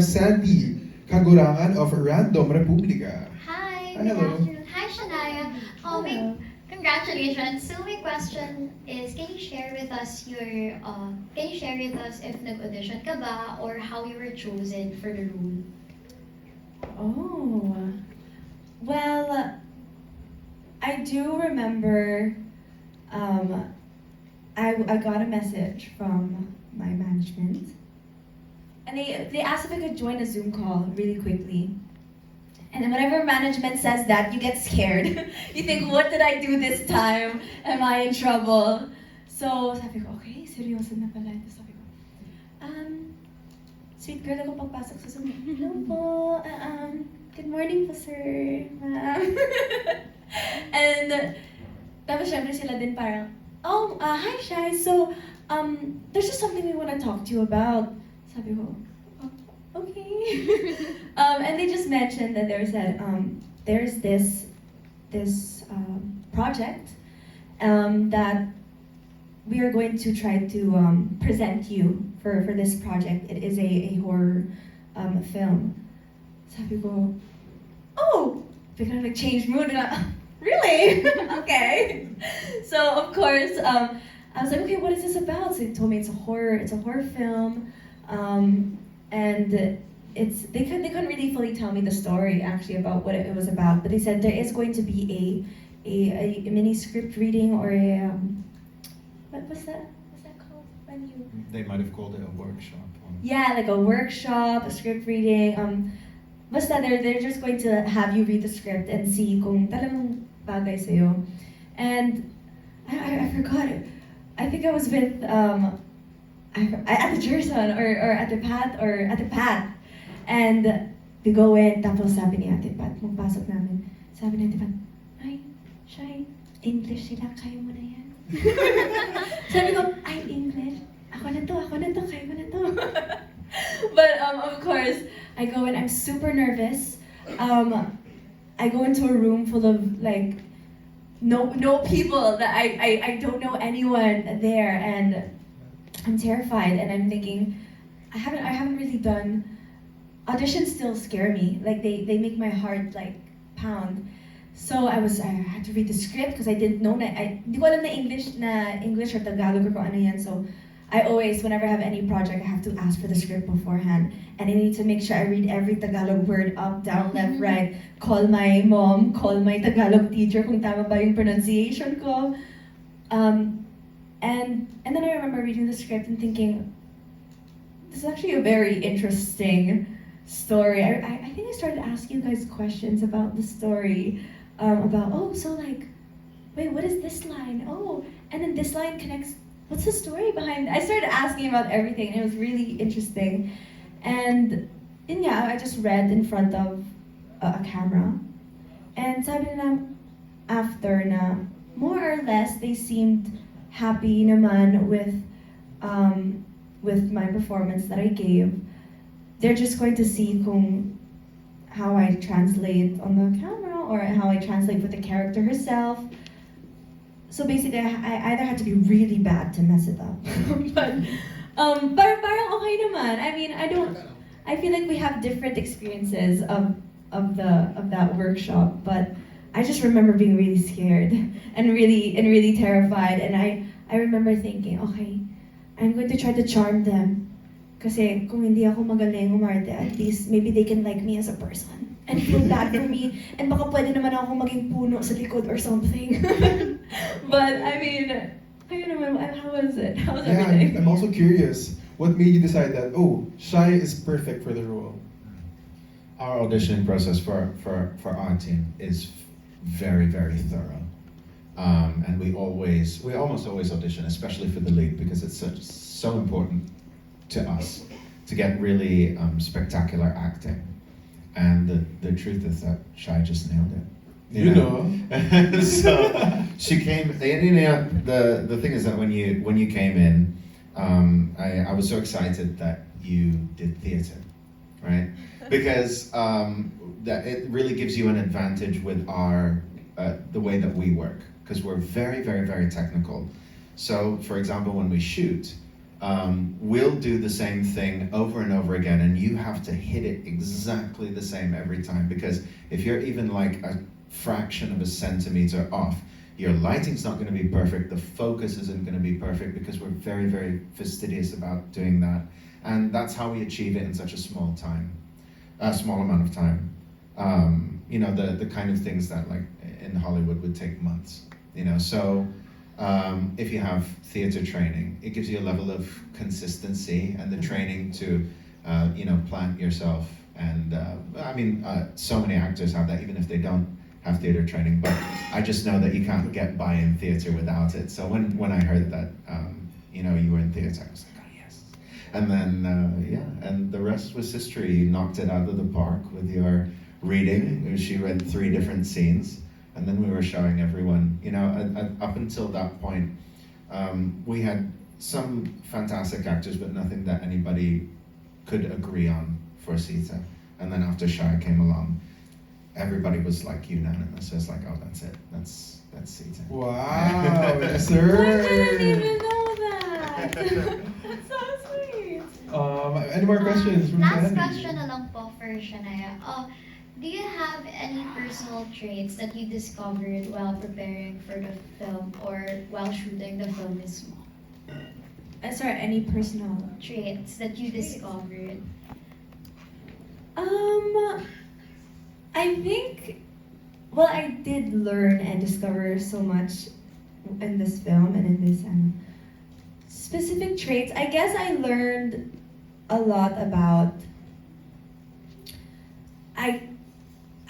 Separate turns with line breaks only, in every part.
Sandy Kagurangan of Random Republica.
Hi,
Hi,
good
hello.
afternoon. Hi, Shanaia. Congratulations. So my question is, can you share with us if nag-audition ka ba or how you were chosen for the role?
Oh, well, I do remember I got a message from my management, and they asked if I could join a Zoom call really quickly. And then whenever management says that, you get scared. You think, what did I do this time? Am I in trouble? So sabi ko, okay, seryoso na pala. Tapos sabi ko, sweet girl ako pagpasok sa Zoom. Hello po, good morning po sir, ma'am. And tapos syempre sila din parang, oh, hi Shai, so there's just something we want to talk to you about. Sabi ko, okay. And they just mentioned that there's this project that we are going to try to present you for this project. It is a horror film. Sabi ko, oh, biglang nag-change mood na, really? Okay. So of course, I was like, okay, what is this about? So they told me it's a horror film. And they couldn't really fully tell me the story actually about what it was about, but they said there is going to be a mini script reading or a what's that called when you
They might have called it a workshop.
yeah, like a workshop, a script reading. Basta they're just going to have you read the script and see kung talagang bagay sa'yo. And I forgot it. I think I was with at the Jerson or at the Pat, and we go in, tapos sabi ni Ate Pat, magpasok namin, sabi ni Ate Pat, ay, Shai, English sila, kaya mo na yan. Sabi ko, ay, English, ako na to, kaya mo na to. But of course, I go in, I'm super nervous. I go into a room full of like, no people that I don't know anyone there, and I'm terrified, and I'm thinking, I haven't really done, auditions still scare me, like they make my heart like pound. So I had to read the script because I didn't know di ko alam na English or Tagalog or kung ano yan. So I always, whenever I have any project, I have to ask for the script beforehand, and I need to make sure I read every Tagalog word up, down, left, right, call my mom, call my Tagalog teacher kung tama ba yung pronunciation ko. And then I remember reading the script and thinking, this is actually a very interesting story. I think I started asking you guys questions about the story, about, oh, so like, wait, what is this line? Oh, and then this line connects, what's the story behind it? I started asking about everything, and it was really interesting. And yeah, I just read in front of a camera. And sabi nila after na, more or less, they seemed happy naman with my performance that I gave. They're just going to see how I translate on the camera or how I translate with the character herself. So basically, I either had to be really bad to mess it up, but parang okay naman. I mean, I feel like we have different experiences of that workshop, but I just remember being really scared and really terrified, and I remember thinking, okay, I'm going to try to charm them. Kasi kung hindi ako magaling umarte, at least maybe they can like me as a person and feel bad for me, and baka pwede naman ako maging puno sa likod or something. But I mean, how was it? How was everything?
I'm also curious, what made you decide that, oh, Shai is perfect for the role?
Our auditioning process for our team is very, very thorough. And we almost always audition, especially for the lead, because it's so important to us to get really spectacular acting. And the truth is that Shai just nailed it.
You know.
So she came. The thing is that when you came in, I was so excited that you did theatre, right? Because that it really gives you an advantage with the way that we work, because we're very, very, very technical. So, for example, when we shoot, we'll do the same thing over and over again, and you have to hit it exactly the same every time, because if you're even like a fraction of a centimeter off, your lighting's not going to be perfect, the focus isn't going to be perfect, because we're very, very fastidious about doing that. And that's how we achieve it in such a small amount of time. You know, the kind of things that like in Hollywood would take months, you know. So if you have theater training, it gives you a level of consistency and the training to, you know, plant yourself. And I mean, so many actors have that, even if they don't have theater training. But I just know that you can't get by in theater without it. So when I heard that, you know, you were in theater, I was like, oh yes. And then yeah, and the rest was history. You knocked it out of the park with your reading. She read 3 different scenes. And then we were showing everyone, you know, up until that point, we had some fantastic actors, but nothing that anybody could agree on for Sita. And then after Shai came along, everybody was like unanimous. It's like, oh, that's it. That's Sita.
Wow, yes,
I didn't
sir.
even know that. That's so sweet.
Any more questions from
Last
Sandy?
question na lang po for Shanaia. Do you have any personal traits that you discovered while preparing for the film or while shooting the film mismo?
Sorry, any personal?
Traits that you
Traits.
discovered?
I think, well, I did learn and discover so much in this film and in this specific traits. I guess I learned a lot about,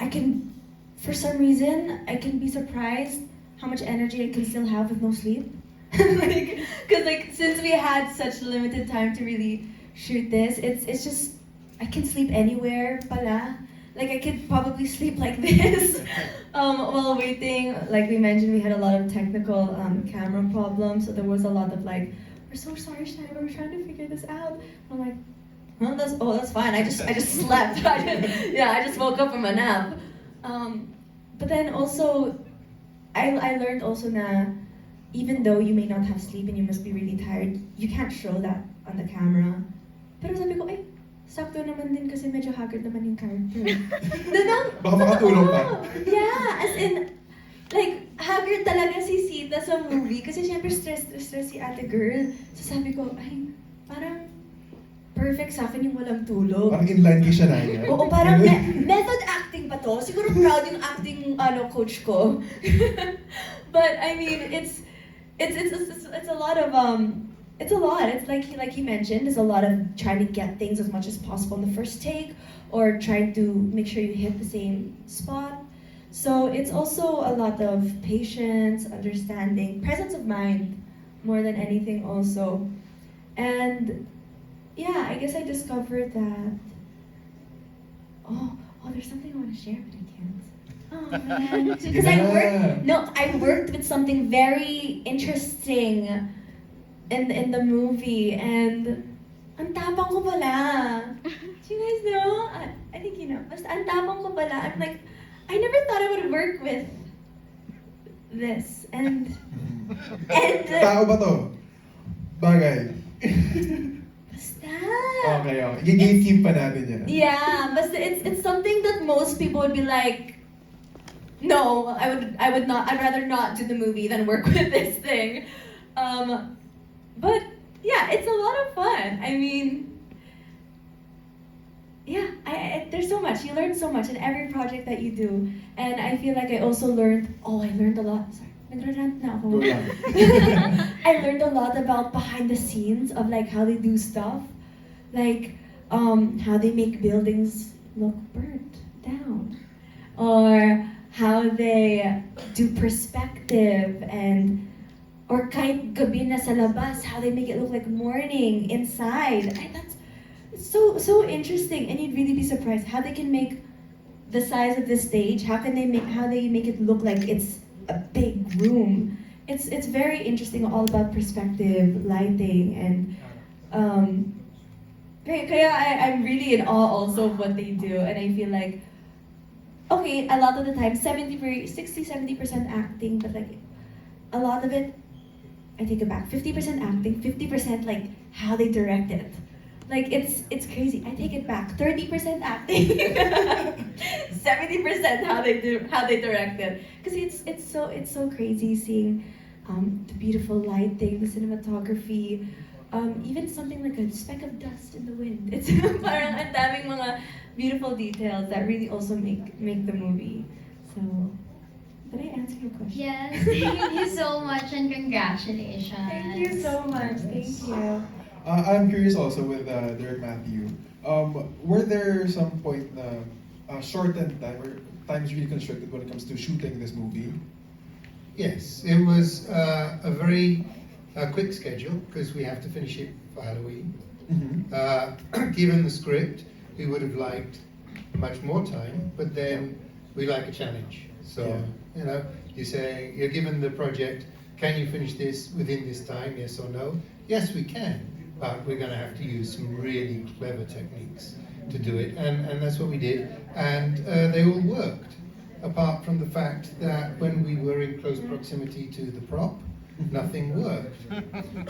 I can, for some reason, I can be surprised how much energy I can still have with no sleep. Because since we had such limited time to really shoot this, it's just, I can sleep anywhere pala. Like I could probably sleep like this while waiting. Like we mentioned, we had a lot of technical camera problems, so there was a lot of like, we're so sorry, Shanaia, we're trying to figure this out. I'm like, well, that's fine. I just slept. I just woke up from a nap. But then also, I learned also na even though you may not have sleep and you must be really tired, you can't show that on the camera. Pero sabi ko, ay, sakto naman din kasi medyo haggard naman yung character.
Baka makatulong pa.
Yeah, as in, like, haggard talaga si Sita sa movie kasi syempre stress si ate girl. So sabi ko, ay, parang perfect sa akin yung walang tulog.
Parang inline kay Shanaia.
Oo, parang method acting pa to. Siguro proud yung acting coach ko. But I mean, it's a lot of it's a lot. It's like he mentioned, there's a lot of trying to get things as much as possible in the first take, or trying to make sure you hit the same spot. So it's also a lot of patience, understanding, presence of mind, more than anything also. And yeah, I guess I discovered that. Oh, there's something I want to share, but I can't. Oh man, because I worked with something very interesting in the movie, and ang tapang ko pala. Do you guys know? I think you know. Basta ang tapang ko pala. I'm like, I never thought I would work with this, and
Tao ba to? Bagay.
basta.
Okay. I-gatekeep pa natin yan.
Yeah, but it's something that most people would be like, no, I would not. I'd rather not do the movie than work with this thing. But yeah, it's a lot of fun. I mean, yeah, there's so much. You learn so much in every project that you do, and I feel like I also learned. Oh, I learned a lot. Sorry, nagrarant na ako. I learned a lot about behind the scenes of like how they do stuff, like how they make buildings look burnt down, or how they do perspective, and or kahit gabi na sa labas, how they make it look like morning inside. And that's so interesting, and you'd really be surprised how they can make the size of the stage. How they make it look like it's a big room. It's very interesting, all about perspective, lighting, and I'm really in awe also of what they do, and I feel like, okay, a lot of the time, 60-70% acting, but like a lot of it, I take it back. 50% acting, 50% like how they direct it. Like it's crazy. I take it back. 30% acting, 70% how they direct it. Because it's so crazy seeing the beautiful lighting, the cinematography, even something like a speck of dust in the wind. It's parang ang daming mga beautiful details that really also make the movie. So, did I answer your question?
Yes, thank you so much and congratulations.
Thank you so much. Thank you.
I'm curious also with Derek Matthew. Were there some point na shortened time or times really constricted when it comes to shooting this movie?
Yes, it was a very quick schedule because we have to finish it for Halloween.
Mm-hmm.
Given the script, we would have liked much more time, but then we like a challenge. So, you know, you say, you're given the project, can you finish this within this time, yes or no? Yes, we can, but we're going to have to use some really clever techniques to do it, and that's what we did, and they all worked, apart from the fact that when we were in close proximity to the prop, nothing worked.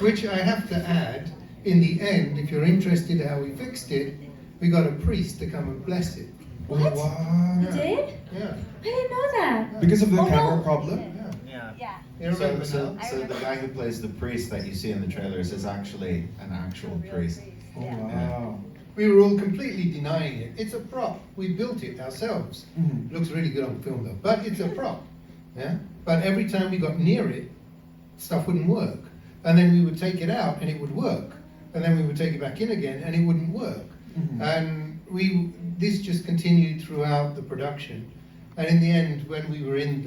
Which I have to add, in the end, if you're interested how we fixed it, we got a priest to come and bless it.
What?
Wow.
You did?
Yeah.
I didn't know that.
Because of the
Oh,
camera
no.
problem?
Yeah.
You remember
So
now?
the guy who plays the priest that you see in the trailers is actually an actual priest.
Oh, wow.
We were all completely denying it. It's a prop. We built it ourselves.
Mhm.
Looks really good on film though, but it's a prop. Yeah. But every time we got near it, stuff wouldn't work, and then we would take it out and it would work, and then we would take it back in again and it wouldn't work.
Mhm.
And this just continued throughout the production, and in the end, when we were in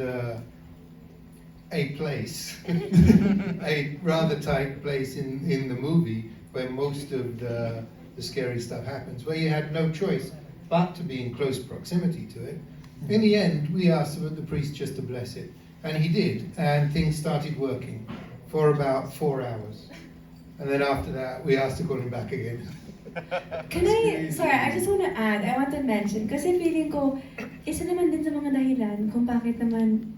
a place, a rather tight place in the movie where most of the scary stuff happens, where you had no choice but to be in close proximity to it. In the end, we asked the priest just to bless it, and he did, and things started working for about 4 hours. And then after that, we asked to call him back again.
Sorry, I just want to add, I want to mention, kasi feeling ko, isa naman din sa mga dahilan kung bakit naman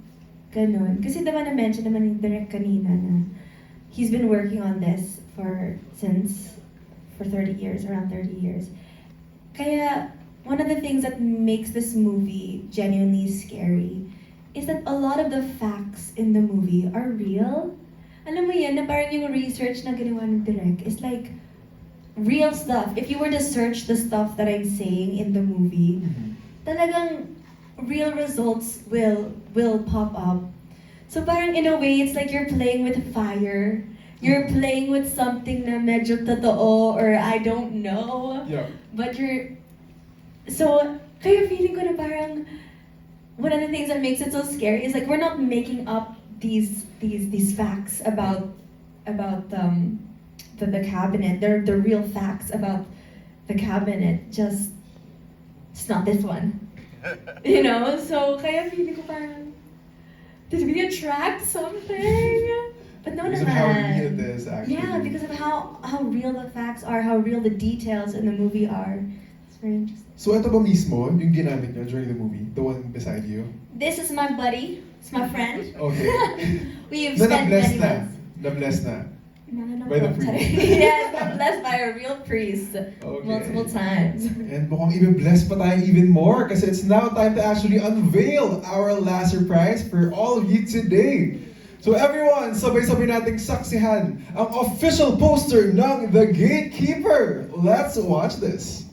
ganun. Kasi diba na-mention naman ni Direk kanina na he's been working on this for 30 years, around 30 years. Kaya, one of the things that makes this movie genuinely scary is that a lot of the facts in the movie are real. Alam mo yan, na parang yung research na ginawa ng Direk is like, real stuff. If you were to search the stuff that I'm saying in the movie, talagang real results will pop up. So parang in a way, it's like you're playing with fire. You're playing with something na medyo totoo or I don't know.
Yeah.
But so kaya feeling ko na parang one of the things that makes it so scary is like we're not making up these facts about the cabinet. They're the real facts about the cabinet. Just it's not this one. You know? So kaya feeling ko parang did we attract something? But no
Because of
naman.
how real it is, actually.
Yeah, because of how real the facts are, how real the details in the movie are. It's very interesting.
So ito ba mismo yung ginamit nyo during the movie? The one beside you?
This is my buddy. It's my friend.
Okay.
We've
Na
spent
na-bless
many
na.
months.
Na-bless na.
No,
By the
no,
priest.
yes, I'm blessed by a real priest multiple times.
And mukhang even blessed pa tayo even more kasi it's now time to actually unveil our last surprise for all of you today. So everyone, sabay-sabay nating saksihan ang official poster ng The Gatekeeper. Let's watch this.